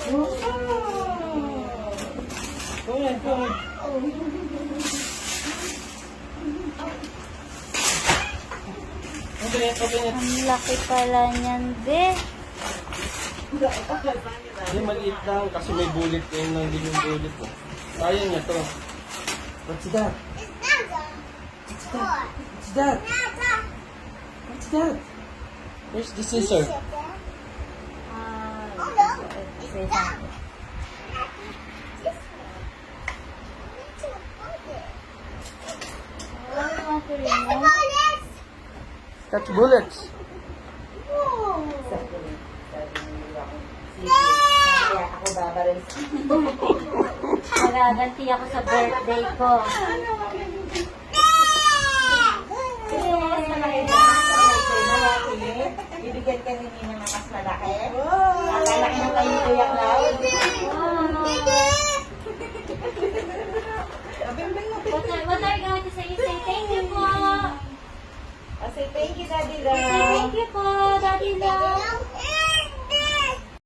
Come on, come on. Open it, open it. Ang laki pala niyan, be. Hindi, maliit lang kasi may bullet ngayon lang din yung bullet mo. Kaya niya to. What's that? What's that? What's that? What's that? Where's the scissor? Say something. That's bullets. Ako babaril. Magaganti ako sa birthday ko. Bibigyan ka ni Nina ng mas malaki. Akala ka na kayo Kuya Cloud. What are you going to say? You say thank you po. Say thank you, Daddy Say Love. thank you po, Daddy Love.